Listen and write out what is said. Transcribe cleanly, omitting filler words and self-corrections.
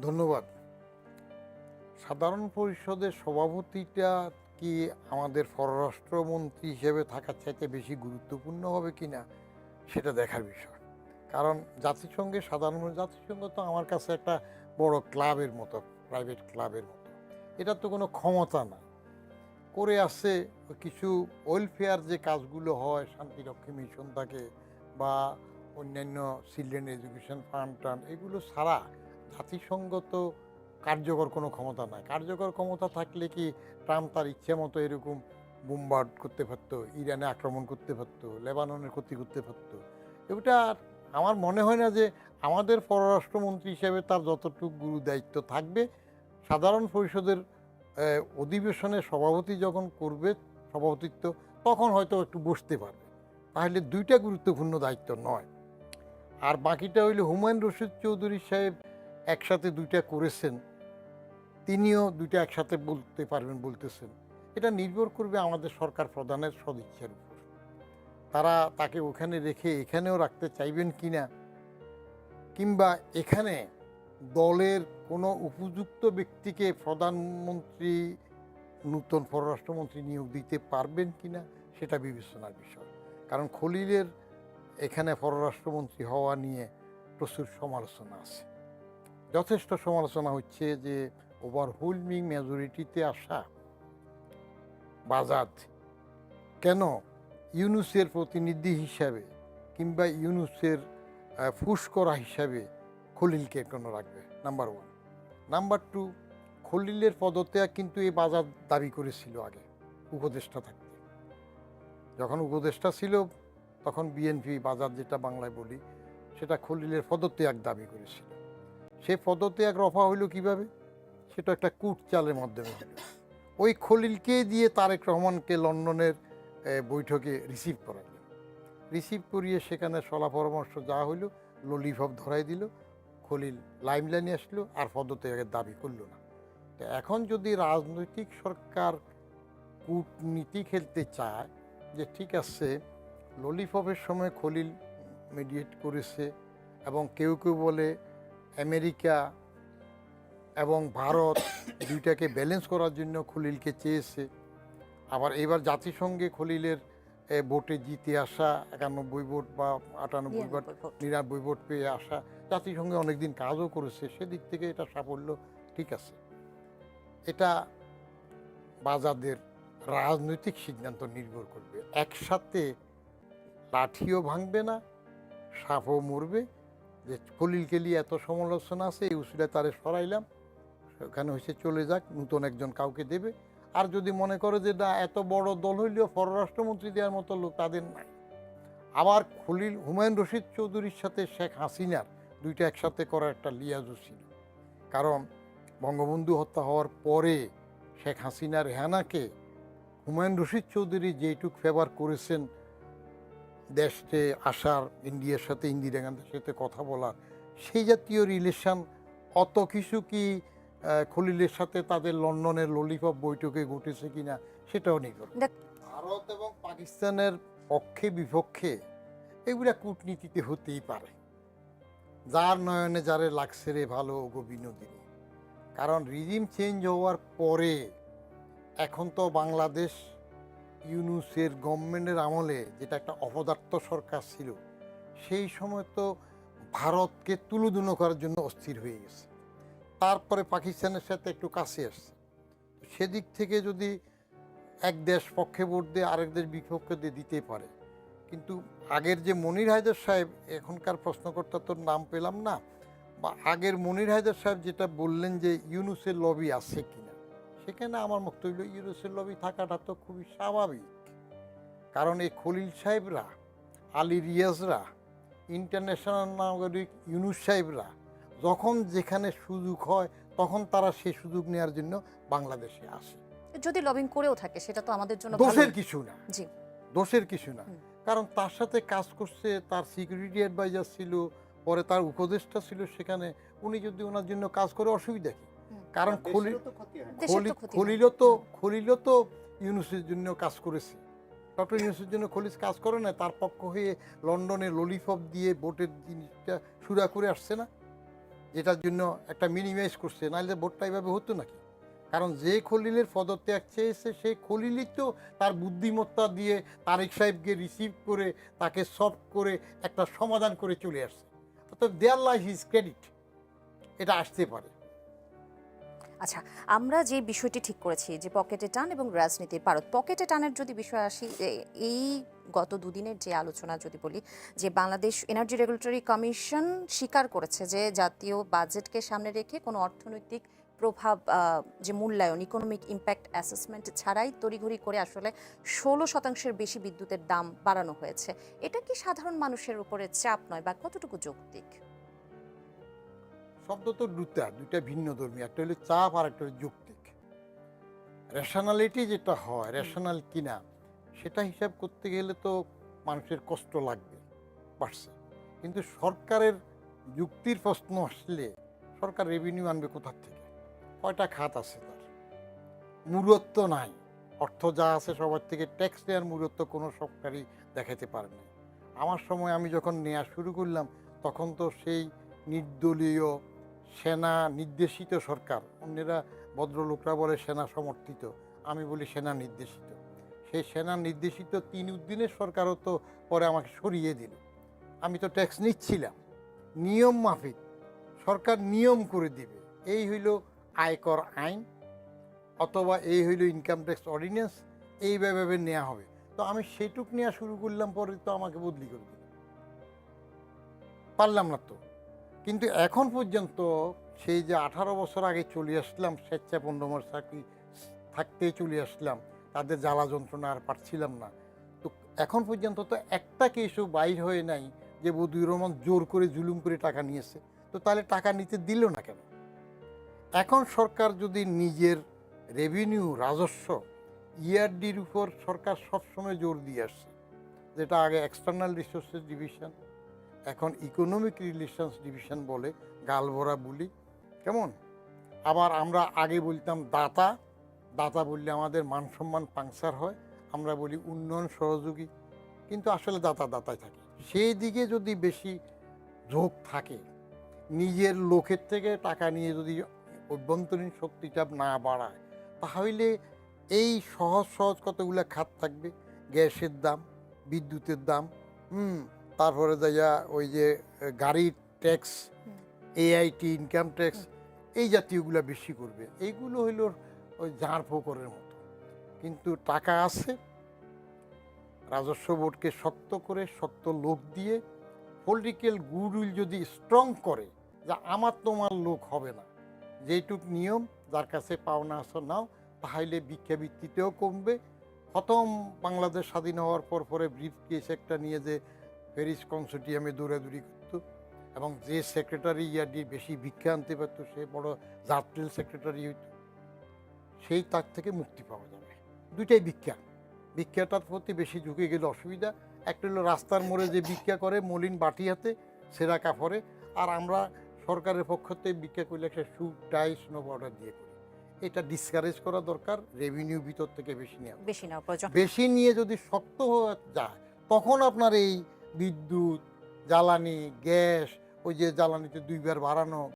ধন্যবাদ। সাধারণ পরিষদের সভাপতিটা কি আমাদের পররাষ্ট্রমন্ত্রী হিসেবে থাকার চাইতে বেশি গুরুত্বপূর্ণ হবে কিনা সেটা দেখার বিষয়। কারণ জাতিসংঘ তো আমার কাছে একটা বড় ক্লাবের মতো, প্রাইভেট ক্লাবের মতো। এটার তো কোনো ক্ষমতা না। করে আসছে কিছু ওয়েলফেয়ার যে কাজগুলো হয়, শান্তিরক্ষী মিশন থাকে বা অন্যান্য চিলড্রেন এডুকেশন ফান্ড টান, এগুলো ছাড়া জাতিসংঘ তো কার্যকর কোনো ক্ষমতা নাই। কার্যকর ক্ষমতা থাকলে কি ট্রাম্প তার ইচ্ছে মতো এরকম বোমবার্ড করতে পারতো, ইরানে আক্রমণ করতে পারতো, লেবাননের ক্ষতি করতে পারতো। এটা আমার মনে হয় না যে আমাদের পররাষ্ট্রমন্ত্রী হিসেবে তার যতটুকু গুরু দায়িত্ব থাকবে, সাধারণ পরিষদের অধিবেশনে সভাপতি যখন করবে সভাপতিত্ব, তখন হয়তো একটু বসতে পারবে। তাহলে দুইটা গুরুত্বপূর্ণ দায়িত্ব নয়। আর বাকিটা হইলে হুমায়ুন রশিদ চৌধুরী সাহেব একসাথে দুইটা করেছেন, তিনিও দুইটা একসাথে বলতে পারবেন বলতেছেন। এটা নির্ভর করবে আমাদের সরকার প্রধানের সদিচ্ছার উপর। তারা তাকে ওখানে রেখে এখানেও রাখতে চাইবেন কিনা, কিংবা এখানে দলের কোনো উপযুক্ত ব্যক্তিকে প্রধানমন্ত্রী, নূতন পররাষ্ট্রমন্ত্রী নিয়োগ দিতে পারবেন কিনা সেটা বিবেচনার বিষয়। কারণ খলিলের এখানে পররাষ্ট্রমন্ত্রী হওয়া নিয়ে প্রচুর সমালোচনা আছে। যথেষ্ট সমালোচনা হচ্ছে যে ওভারহুলমিং মেজরিটিতে আসা বাজাদ কেন ইউনুসের প্রতিনিধি হিসাবে কিংবা ইউনুসের ফুসকরা হিসাবে খলিলকে কেন রাখবে, নাম্বার ওয়ান। নাম্বার টু, খলিলের পদত্যাগ কিন্তু এই বাজার দাবি করেছিল আগে উপদেষ্টা থাকতে। যখন উপদেষ্টা ছিল তখন বিএনপি বাজার, যেটা বাংলায় বলি, সেটা খলিলের পদত্যাগ দাবি করেছিল। সে পদত্যাগ রফা হইল কিভাবে? সেটা একটা কূট চালের মাধ্যমে হলো। ওই খলিলকে দিয়ে তারেক রহমানকে লন্ডনের বৈঠকে রিসিভ করাইল। রিসিভ করিয়ে সেখানে সলা পরামর্শ যা হইল, ললিপপ ধরাই দিল, খলিল লাইনে আসলো আর পদত্যাগের দাবি করল না। তো এখন যদি রাজনৈতিক সরকার কূটনীতি খেলতে চায় যে ঠিক আছে, ললিপপের সময় খলিল মিডিয়েট করেছে, এবং কেউ কেউ বলে আমেরিকা এবং ভারত দুইটাকে ব্যালেন্স করার জন্য খলিলকে চেয়েছে। আবার এবার জাতিসংঘে খলিলের ভোটে জিতে আসা 91 ভোট বা 98 ভোট, 99 ভোট পেয়ে আসা, জাতিসংঘে অনেকদিন কাজও করেছে, সেদিক থেকে এটা সাফল্য। ঠিক আছে, এটা বাজাদের রাজনৈতিক সিদ্ধান্ত নির্ভর করবে। একসাথে লাঠিও ভাঙবে না, সাপও মরবে। যে খলিলকে নিয়ে এত সমালোচনা আছে, এই উসিলায় তারে সরাইলাম, সেখানে হয়েছে চলে যাক, নতুন একজন কাউকে দেবে। আর যদি মনে করে যে না, এত বড় দল হইলেও পররাষ্ট্রমন্ত্রী দেওয়ার মতো লোক তাদের নাই। আবার হুমায়ুন রশিদ চৌধুরীর সাথে শেখ হাসিনার দুইটা একসাথে করার একটা লিয়াজও ছিল। কারণ বঙ্গবন্ধু হত্যা হওয়ার পরে শেখ হাসিনা রেহানাকে হুমায়ুন রশিদ চৌধুরী যেইটুক ফেভার করেছেন, দেশে আসার, ইন্ডিয়ার সাথে, ইন্দিরা গান্ধীর সাথে কথা বলার, সেই জাতীয় রিলেশন অত কিছু কি খলিলের সাথে তাদের লন্ডনের ললিপপ বৈঠকে ঘটেছে কিনা সেটাও নির্ভর। ভারত এবং পাকিস্তানের পক্ষে বিপক্ষে এগুলা কূটনীতিতে হতেই পারে, যার নয়নে যারে লাগছে রে ভালো গো বিনোদিনী। কারণ রিজিম চেঞ্জ হওয়ার পরে এখন তো বাংলাদেশ ইউনুসের গভর্নমেন্টের আমলে, যেটা একটা অপদার্থ সরকার ছিল, সেই সময় তো ভারতকে তুলোধুনো করার জন্য অস্থির হয়ে গেছে। তারপরে পাকিস্তানের সাথে একটু কাছে আসছে। সেদিক থেকে যদি এক দেশ পক্ষে ভোট দিয়ে আরেক দেশ বিপক্ষে দিয়ে দিতে পারে। কিন্তু আগের যে মনির হায়দার সাহেব, এখনকার প্রশ্নকর্তা তোর নাম পেলাম না, বা আগের মনির হায়দার সাহেব যেটা বললেন যে ইউনুসের লবি আছে কিনা, সেখানে আমার বক্তব্য ইউনুসের লবি থাকাটা তো খুবই স্বাভাবিক। কারণ এই খলিল সাহেবরা, আলী রিয়াজরা, ইন্টারন্যাশনাল নাগরিক ইউনুস সাহেবরা যখন যেখানে সুযোগ হয় তখন তারা সেই সুযোগ নেওয়ার জন্য বাংলাদেশে আসে। যদি লবিং করেও থাকে সেটা তো আমাদের জন্য দোষের কিছু না, জি, দোষের কিছু না। কারণ তার সাথে কাজ করছে, তার সিকিউরিটি অ্যাডভাইজার ছিল, পরে তার উপদেষ্টা ছিল সেখানে। উনি যদি ওনার জন্য কাজ করে, অসুবিধা কি? কারণ খলিলও তো ইউনুসের জন্য কাজ করেছে। ডক্টর ইউনুসের জন্য খলিল কাজ করে না, তার পক্ষ হয়ে লন্ডনে ললিপপ দিয়ে ভোটের জিনিসটা সুরা করে আসছে না, যেটার জন্য একটা মিনিমাইজ করছে, নাহলে ভোটটা এভাবে হতো নাকি? কারণ যে খলিলের পদত্যাগ চেয়েছে সেই খলিলই তো তার বুদ্ধিমত্তা দিয়ে তারেক সাহেবকে রিসিভ করে তাকে সফট করে একটা সমাধান করে চলে আসছে। অর্থাৎ দেয়ার লাইফ ইজ ক্রেডিট, এটা আসতে পারে। আচ্ছা, আমরা যে বিষয়টি ঠিক করেছি যে পকেটে টান এবং রাজনীতির পারদ, পকেটে টানের যদি বিষয় আসি, এই গত দুদিনের যে আলোচনা যদি বলি, যে বাংলাদেশ এনার্জি রেগুলেটরি কমিশন স্বীকার করেছে যে জাতীয় বাজেটকে সামনে রেখে কোনো অর্থনৈতিক প্রভাব, যে মূল্যায়ন, ইকোনমিক ইম্প্যাক্ট অ্যাসেসমেন্ট ছাড়াই তড়িঘড়ি করে আসলে 16% বেশি বিদ্যুতের দাম বাড়ানো হয়েছে। এটা কি সাধারণ মানুষের উপরে চাপ নয় বা কতটুকু যৌক্তিক? শব্দ তো দুইটা ভিন্ন ধর্মী, একটা হলো চাপ আর একটা হলো যৌক্তিক। রেশনালিটি যেটা হয়, রেশনাল কিনা সেটা হিসাব করতে গেলে তো মানুষের কষ্ট লাগবে, বাড়ছে। কিন্তু সরকারের যুক্তির প্রশ্ন আসলে সরকার রেভিনিউ আনবে কোথার থেকে? কয়টা খাত আছে তার? মূলত্ব নাই। অর্থ যা আছে সবার থেকে ট্যাক্স নেওয়ার মূলত্ব কোনো সরকারই দেখাতে পারে না। আমার সময় আমি যখন নেওয়া শুরু করলাম তখন তো সেই নির্দলীয় সেনা নির্দেশিত সরকার, অন্যেরা ভদ্রলোকরা বলে সেনা সমর্থিত, আমি বলি সেনা নির্দেশিত। সেই সেনা নির্দেশিত 3 উদ্দিনের সরকারও তো পরে আমাকে সরিয়ে দিল। আমি তো ট্যাক্স নিচ্ছিলাম নিয়ম মাফিক, সরকার নিয়ম করে দিবে, এই হইল আয়কর আইন অথবা এই হইল ইনকাম ট্যাক্স অর্ডিন্যান্স, এইভাবে নেওয়া হবে। তো আমি সেটুক নেওয়া শুরু করলাম, পরে তো আমাকে বদলি করে দিল, পারলাম না তো। কিন্তু এখন পর্যন্ত সেই যে 18 বছর আগে চলে আসলাম, স্বেচ্ছা 15 মাস চাকরি থাকতেই চলে আসলাম, তাদের জ্বালা যন্ত্রণা আর পারছিলাম না। তো এখন পর্যন্ত তো একটা কেসও বাইর হয়ে নাই যে বদিউর রহমান জোর করে জুলুম করে টাকা নিয়েছে। তো তাহলে টাকা নিতে দিল না কেন? এখন সরকার যদি নিজের রেভিনিউ রাজস্ব ইআরডির উপর সরকার সবসময় জোর দিয়ে আসছে, যেটা আগে এক্সটার্নাল রিসোর্সেস ডিভিশন, এখন ইকোনমিক রিলেশনস ডিভিশন বলে, গালভরা বলি, কেমন? আবার আমরা আগে বলতাম দাতা, দাতা বললে আমাদের মান সম্মান পাংচার হয়, আমরা বলি উন্নয়ন সহযোগী, কিন্তু আসলে দাতা দাতাই থাকে। সেই দিকে যদি বেশি ঝোঁক থাকে, নিজের লোকের থেকে টাকা নিয়ে যদি অভ্যন্তরীণ শক্তিটা না বাড়ায়, তাহলে এই সহজ সহজ কতগুলো খাত থাকবে, গ্যাসের দাম, বিদ্যুতের দাম, তারপরে যাইয়া ওই যে গাড়ির ট্যাক্স, এআইটি ইনকাম ট্যাক্স, এই জাতীয়গুলো বেশি করবে। এইগুলো হইল ওই ঝাড় ফোকরের মতো। কিন্তু টাকা আছে, রাজস্ব বোর্ডকে শক্ত করে শক্ত লোক দিয়ে পলিটিক্যাল গুডউইল যদি স্ট্রং করে, যা আমার তোমার লোক হবে না, যেটুক নিয়ম যার কাছে পাওনা আসো নাও, তাহলে ভিক্ষাবৃত্তিতেও কমবে। প্রথম বাংলাদেশ স্বাধীন হওয়ার পরে ব্রিফ কেস একটা নিয়ে যে প্যারিস কনসোর্টিয়ামে দৌড়াদৌড়ি করত, এবং যে সেক্রেটারি ইয়ারডি বেশি ভিক্ষা আনতে পারতো সে বড় জাতীয় সেক্রেটারি হইত, সেই তার থেকে মুক্তি পাওয়া যাবে। দুইটাই ভিক্ষাটার প্রতি বেশি ঝুঁকে গেলে অসুবিধা। একটা হলো রাস্তার মোড়ে যে ভিক্ষা করে মলিন বাটি হাতে, সেরা কাপড়ে, আর আমরা সরকারের পক্ষ থেকে ভিক্ষা করলে একটা শু টাই স্নো পাউডার দিয়ে করি। এটা ডিসকারেজ করা দরকার, রেভিনিউ ভিতর থেকে বেশি নেওয়া প্রয়োজন। বেশি নিয়ে যদি শক্ত হয়ে যায়, তখন আপনার এই বিদ্যুৎ, জ্বালানি, গ্যাস, ওই যে জ্বালানিতে 2 বার বাড়ানো,